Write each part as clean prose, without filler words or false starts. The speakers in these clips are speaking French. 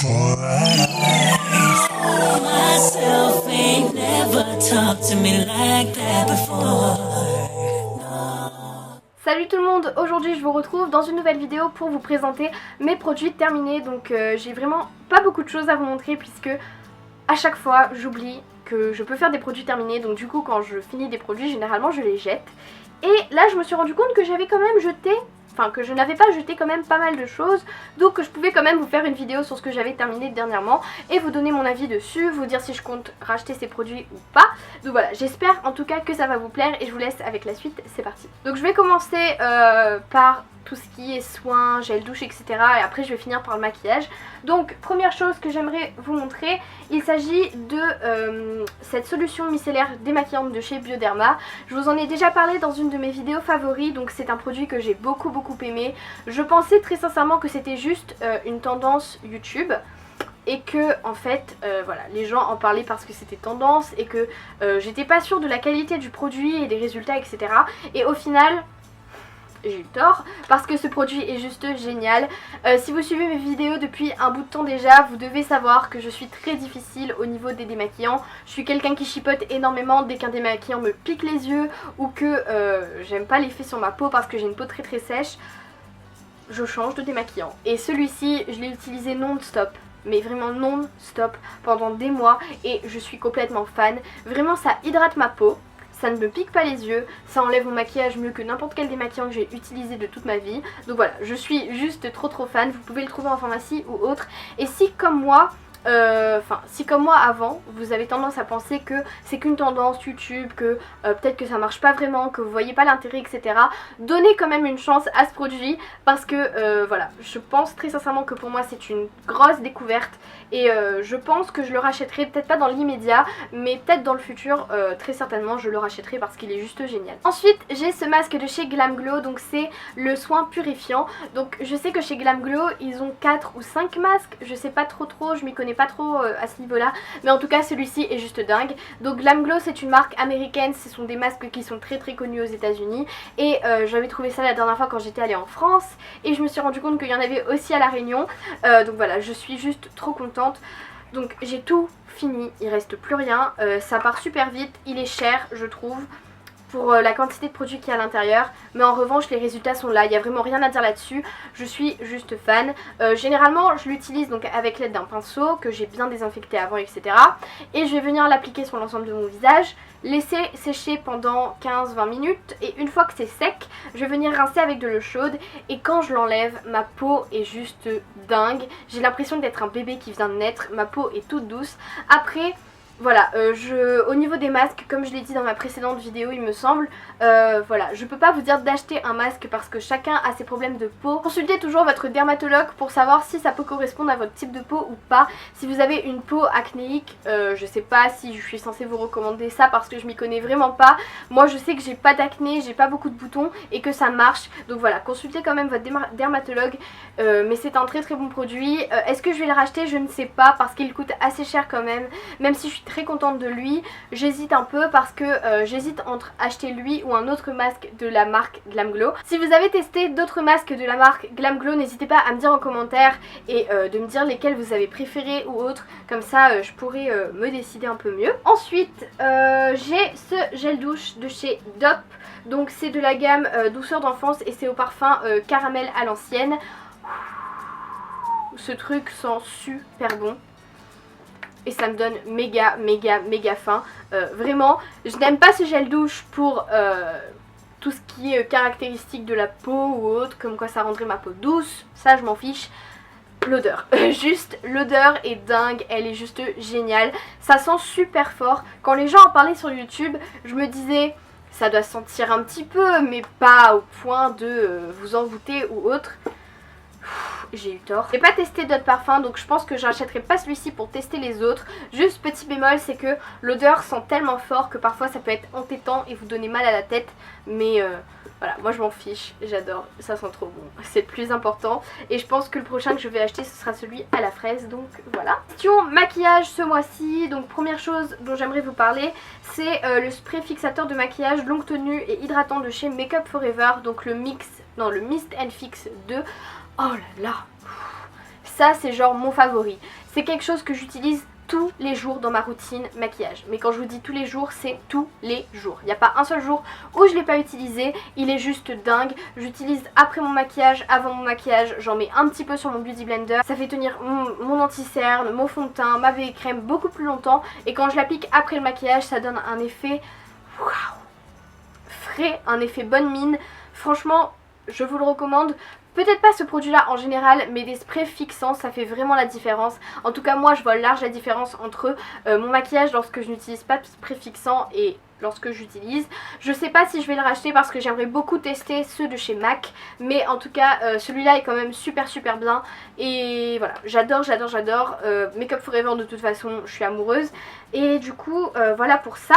for eyes. Myself ain't never talked to me like that before. Salut tout le monde, aujourd'hui je vous retrouve dans une nouvelle vidéo pour vous présenter mes produits terminés. Donc j'ai vraiment pas beaucoup de choses à vous montrer puisque à chaque fois j'oublie que je peux faire des produits terminés. Donc du coup quand je finis des produits généralement je les jette. Et là je me suis rendu compte que j'avais quand même jeté, enfin que je n'avais pas jeté quand même pas mal de choses. Donc que je pouvais quand même vous faire une vidéo sur ce que j'avais terminé dernièrement et vous donner mon avis dessus, vous dire si je compte racheter ces produits ou pas. Donc voilà, j'espère en tout cas que ça va vous plaire et je vous laisse avec la suite, c'est parti. Donc je vais commencer par tout ce qui est soins, gel douche, etc. Et après je vais finir par le maquillage. Donc première chose que j'aimerais vous montrer, il s'agit de cette solution micellaire démaquillante de chez Bioderma. Je vous en ai déjà parlé dans une de mes vidéos favoris, donc c'est un produit que j'ai beaucoup aimé. Je pensais très sincèrement que c'était juste une tendance YouTube. Et que en fait voilà, les gens en parlaient parce que c'était tendance et que j'étais pas sûre de la qualité du produit et des résultats, etc. Et au final j'ai eu tort parce que ce produit est juste génial. Si vous suivez mes vidéos depuis un bout de temps déjà, vous devez savoir que je suis très difficile au niveau des démaquillants. Je suis quelqu'un qui chipote énormément dès qu'un démaquillant me pique les yeux ou que j'aime pas l'effet sur ma peau parce que j'ai une peau très sèche. Je change de démaquillant et celui-ci je l'ai utilisé non-stop, mais vraiment non-stop pendant des mois et je suis complètement fan. Vraiment ça hydrate ma peau, ça ne me pique pas les yeux, ça enlève mon maquillage mieux que n'importe quel démaquillant que j'ai utilisé de toute ma vie. Donc voilà, je suis juste trop fan, vous pouvez le trouver en pharmacie ou autre. Et si comme moi, si comme moi avant vous avez tendance à penser que c'est qu'une tendance YouTube, que peut-être que ça marche pas vraiment, que vous voyez pas l'intérêt, etc., donnez quand même une chance à ce produit parce que voilà, je pense très sincèrement que pour moi c'est une grosse découverte et je pense que je le rachèterai, peut-être pas dans l'immédiat mais peut-être dans le futur, très certainement je le rachèterai parce qu'il est juste génial. Ensuite j'ai ce masque de chez Glam Glow, donc c'est le soin purifiant. Donc je sais que chez Glam Glow ils ont 4 ou 5 masques, je sais pas trop, je m'y connais pas trop à ce niveau là, mais en tout cas celui-ci est juste dingue. Donc Glam Glow c'est une marque américaine, ce sont des masques qui sont très connus aux États-Unis et j'avais trouvé ça la dernière fois quand j'étais allée en France et je me suis rendu compte qu'il y en avait aussi à La Réunion. Donc voilà, je suis juste trop contente. Donc j'ai tout fini, il reste plus rien, ça part super vite, il est cher je trouve pour la quantité de produits qu'il y a à l'intérieur, mais en revanche les résultats sont là, il n'y a vraiment rien à dire là-dessus, je suis juste fan. Généralement je l'utilise donc avec l'aide d'un pinceau que j'ai bien désinfecté avant, etc. Et je vais venir l'appliquer sur l'ensemble de mon visage, laisser sécher pendant 15-20 minutes et une fois que c'est sec, je vais venir rincer avec de l'eau chaude et quand je l'enlève, ma peau est juste dingue. J'ai l'impression d'être un bébé qui vient de naître, ma peau est toute douce. Après voilà, au niveau des masques, comme je l'ai dit dans ma précédente vidéo il me semble, voilà, je peux pas vous dire d'acheter un masque parce que chacun a ses problèmes de peau. Consultez toujours votre dermatologue pour savoir si ça peut correspondre à votre type de peau ou pas. Si vous avez une peau acnéique, je sais pas si je suis censée vous recommander ça parce que je m'y connais vraiment pas. Moi je sais que j'ai pas d'acné, j'ai pas beaucoup de boutons et que ça marche. Donc voilà, consultez quand même votre dermatologue, mais c'est un très bon produit. Est-ce que je vais le racheter? Je ne sais pas parce qu'il coûte assez cher quand même si je suis très contente de lui. J'hésite un peu parce que j'hésite entre acheter lui ou un autre masque de la marque Glam Glow. Si vous avez testé d'autres masques de la marque Glam Glow, n'hésitez pas à me dire en commentaire et de me dire lesquels vous avez préférés ou autres, comme ça je pourrais me décider un peu mieux. Ensuite j'ai ce gel douche de chez Dop, donc c'est de la gamme douceur d'enfance et c'est au parfum caramel à l'ancienne. Ce truc sent super bon et ça me donne méga faim. Vraiment, je n'aime pas ce gel douche pour tout ce qui est caractéristique de la peau ou autre, comme quoi ça rendrait ma peau douce, ça je m'en fiche. L'odeur, juste l'odeur est dingue, elle est juste géniale, ça sent super fort. Quand les gens en parlaient sur YouTube, je me disais ça doit sentir un petit peu mais pas au point de vous envoûter ou autre. J'ai eu tort. J'ai pas testé d'autres parfums donc je pense que j'achèterai pas celui-ci pour tester les autres. Juste petit bémol, c'est que l'odeur sent tellement fort que parfois ça peut être entêtant et vous donner mal à la tête. Mais voilà, moi je m'en fiche, j'adore, ça sent trop bon, c'est le plus important. Et je pense que le prochain que je vais acheter ce sera celui à la fraise, donc voilà. Question maquillage ce mois-ci, donc première chose dont j'aimerais vous parler, c'est le spray fixateur de maquillage longue tenue et hydratant de chez Make Up For Ever, donc le Mist and Fix 2. Oh là là, ça c'est genre mon favori. C'est quelque chose que j'utilise tous les jours dans ma routine maquillage. Mais quand je vous dis tous les jours, c'est tous les jours. Il n'y a pas un seul jour où je ne l'ai pas utilisé. Il est juste dingue. J'utilise après mon maquillage, avant mon maquillage. J'en mets un petit peu sur mon Beauty Blender. Ça fait tenir mon anti-cerne, mon fond de teint, ma BB crème beaucoup plus longtemps. Et quand je l'applique après le maquillage, ça donne un effet waouh, frais, un effet bonne mine. Franchement, je vous le recommande. Peut-être pas ce produit là en général, mais des sprays fixants ça fait vraiment la différence. En tout cas moi je vois large la différence entre mon maquillage lorsque je n'utilise pas de spray fixant et lorsque j'utilise. Je sais pas si je vais le racheter parce que j'aimerais beaucoup tester ceux de chez MAC, mais en tout cas celui-là est quand même super bien et voilà, j'adore. Make Up Forever de toute façon je suis amoureuse et du coup voilà pour ça.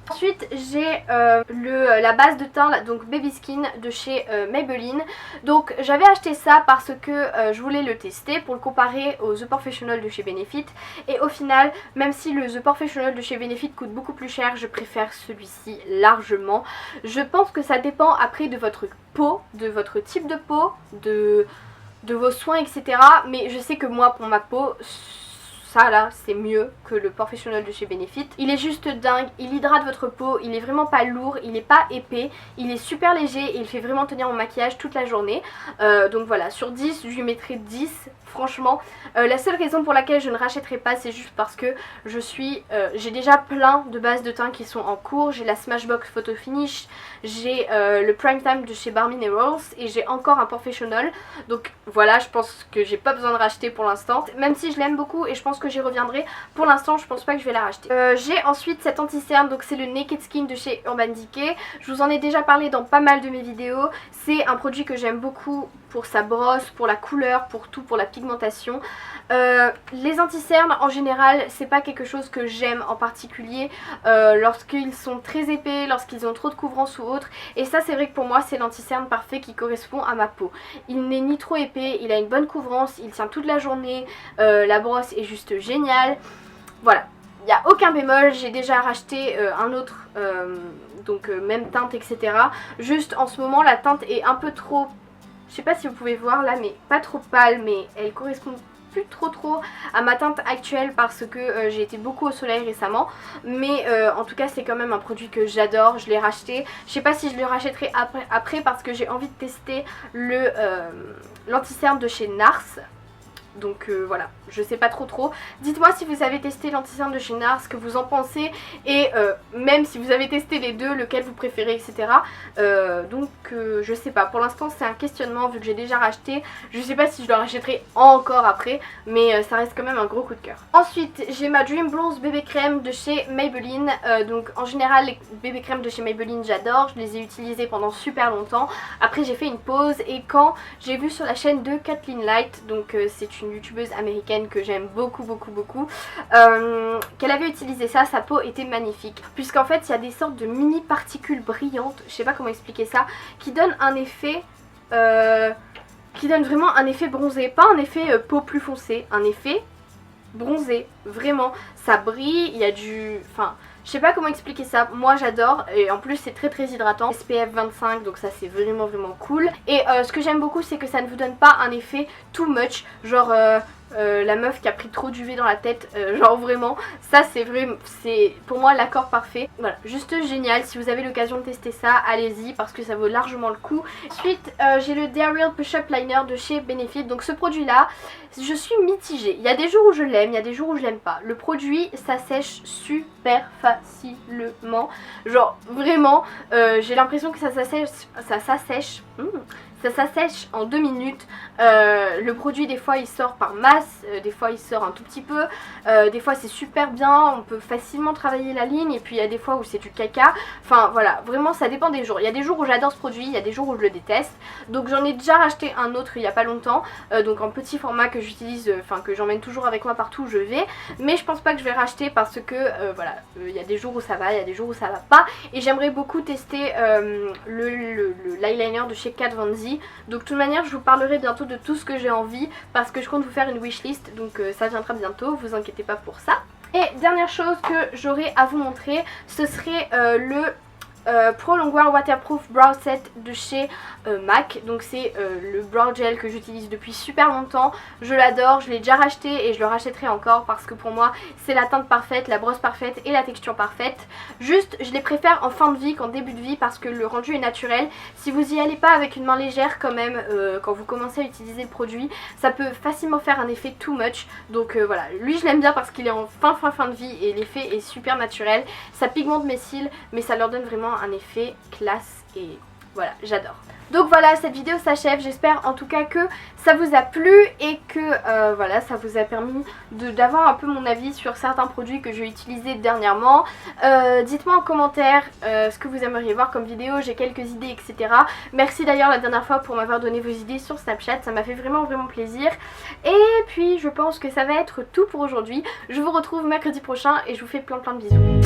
Ensuite j'ai la base de teint donc Baby Skin de chez Maybelline. Donc j'avais acheté ça parce que je voulais le tester pour le comparer au The Professional de chez Benefit. Et au final, même si le The Professional de chez Benefit coûte beaucoup plus cher, je préfère celui-ci largement. Je pense que ça dépend après de votre peau, de votre type de peau, de vos soins etc. Mais je sais que moi pour ma peau, ça là c'est mieux que le Professionnel de chez Benefit. Il est juste dingue, il hydrate votre peau, il est vraiment pas lourd, il est pas épais, il est super léger et il fait vraiment tenir mon maquillage toute la journée. Donc voilà, sur 10 je lui mettrai 10 franchement. La seule raison pour laquelle je ne rachèterai pas, c'est juste parce que j'ai déjà plein de bases de teint qui sont en cours. J'ai la Smashbox Photo Finish, j'ai le Prime Time de chez Bare Minerals et j'ai encore un Professionnel. Donc voilà, je pense que j'ai pas besoin de racheter pour l'instant, même si je l'aime beaucoup et je pense que j'y reviendrai. Pour l'instant je pense pas que je vais la racheter. J'ai ensuite cet anti-cerne, donc c'est le Naked Skin de chez Urban Decay. Je vous en ai déjà parlé dans pas mal de mes vidéos. C'est un produit que j'aime beaucoup pour sa brosse, pour la couleur, pour tout, pour la pigmentation. Les anti-cernes en général c'est pas quelque chose que j'aime en particulier lorsqu'ils sont très épais, lorsqu'ils ont trop de couvrance ou autre. Et ça c'est vrai que pour moi c'est l'anti-cerne parfait qui correspond à ma peau. Il n'est ni trop épais, il a une bonne couvrance, il tient toute la journée, la brosse est juste géniale. Voilà, il n'y a aucun bémol, j'ai déjà racheté un autre donc même teinte etc. Juste en ce moment la teinte est un peu trop, je sais pas si vous pouvez voir là, mais pas trop pâle, mais elle correspond plus trop à ma teinte actuelle parce que j'ai été beaucoup au soleil récemment. Mais en tout cas c'est quand même un produit que j'adore, je l'ai racheté. Je sais pas si je le rachèterai après parce que j'ai envie de tester l'anti-cerne de chez NARS. Donc voilà, je sais pas trop. Dites-moi si vous avez testé l'anti-cerne de chez NARS, ce que vous en pensez. Et même si vous avez testé les deux, lequel vous préférez, etc. Donc je sais pas, pour l'instant c'est un questionnement vu que j'ai déjà racheté. Je sais pas si je le rachèterai encore après, mais ça reste quand même un gros coup de cœur. Ensuite j'ai ma Dream Bronze bébé crème de chez Maybelline. Donc en général les bébé crèmes de chez Maybelline j'adore, je les ai utilisées pendant super longtemps. Après j'ai fait une pause et quand j'ai vu sur la chaîne de Kathleen Light, donc c'est une youtubeuse américaine que j'aime beaucoup, qu'elle avait utilisé ça, sa peau était magnifique puisqu'en fait il y a des sortes de mini particules brillantes, je sais pas comment expliquer ça, qui donnent un effet qui donne vraiment un effet bronzé, pas un effet peau plus foncée, un effet bronzé, vraiment ça brille, il y a du, enfin je sais pas comment expliquer ça, moi j'adore et en plus c'est très hydratant, SPF 25 donc ça c'est vraiment cool. Et ce que j'aime beaucoup c'est que ça ne vous donne pas un effet too much, genre la meuf qui a pris trop d'UV dans la tête, genre vraiment, ça c'est vraiment, c'est pour moi l'accord parfait. Voilà, juste génial, si vous avez l'occasion de tester ça, allez-y parce que ça vaut largement le coup. Ensuite j'ai le Dariel Push Up Liner de chez Benefit, donc ce produit là, je suis mitigée. Il y a des jours où je l'aime, il y a des jours où je l'aime pas. Le produit ça sèche super facilement, genre vraiment j'ai l'impression que ça s'assèche en 2 minutes. Le produit des fois il sort par masse, des fois il sort un tout petit peu, des fois c'est super bien, on peut facilement travailler la ligne et puis il y a des fois où c'est du caca. Enfin voilà, vraiment ça dépend des jours. Il y a des jours où j'adore ce produit, il y a des jours où je le déteste. Donc j'en ai déjà racheté un autre il y a pas longtemps, donc en petit format que j'utilise, enfin que j'emmène toujours avec moi partout où je vais. Mais je pense pas que je vais racheter parce que voilà, il y a des jours où ça va, il y a des jours où ça va pas. Et j'aimerais beaucoup tester l'eyeliner de chez Kat Von D. Donc de toute manière je vous parlerai bientôt de tout ce que j'ai envie parce que je compte vous faire une wishlist, donc ça viendra bientôt, vous inquiétez pas pour ça. Et dernière chose que j'aurai à vous montrer, ce serait le Pro Longwear Waterproof Brow Set de chez MAC. Donc c'est le brow gel que j'utilise depuis super longtemps. Je l'adore, je l'ai déjà racheté et je le rachèterai encore parce que pour moi c'est la teinte parfaite, la brosse parfaite et la texture parfaite. Juste je les préfère en fin de vie qu'en début de vie parce que le rendu est naturel. Si vous y allez pas avec une main légère quand même quand vous commencez à utiliser le produit, ça peut facilement faire un effet too much. Donc voilà, lui je l'aime bien parce qu'il est en fin de vie et l'effet est super naturel. Ça pigmente mes cils mais ça leur donne vraiment un effet classe et voilà, j'adore. Donc voilà, cette vidéo s'achève, j'espère en tout cas que ça vous a plu et que voilà, ça vous a permis d'avoir un peu mon avis sur certains produits que j'ai utilisés dernièrement. Dites-moi en commentaire ce que vous aimeriez voir comme vidéo, j'ai quelques idées etc. Merci d'ailleurs la dernière fois pour m'avoir donné vos idées sur Snapchat, ça m'a fait vraiment plaisir. Et puis je pense que ça va être tout pour aujourd'hui. Je vous retrouve mercredi prochain et je vous fais plein de bisous.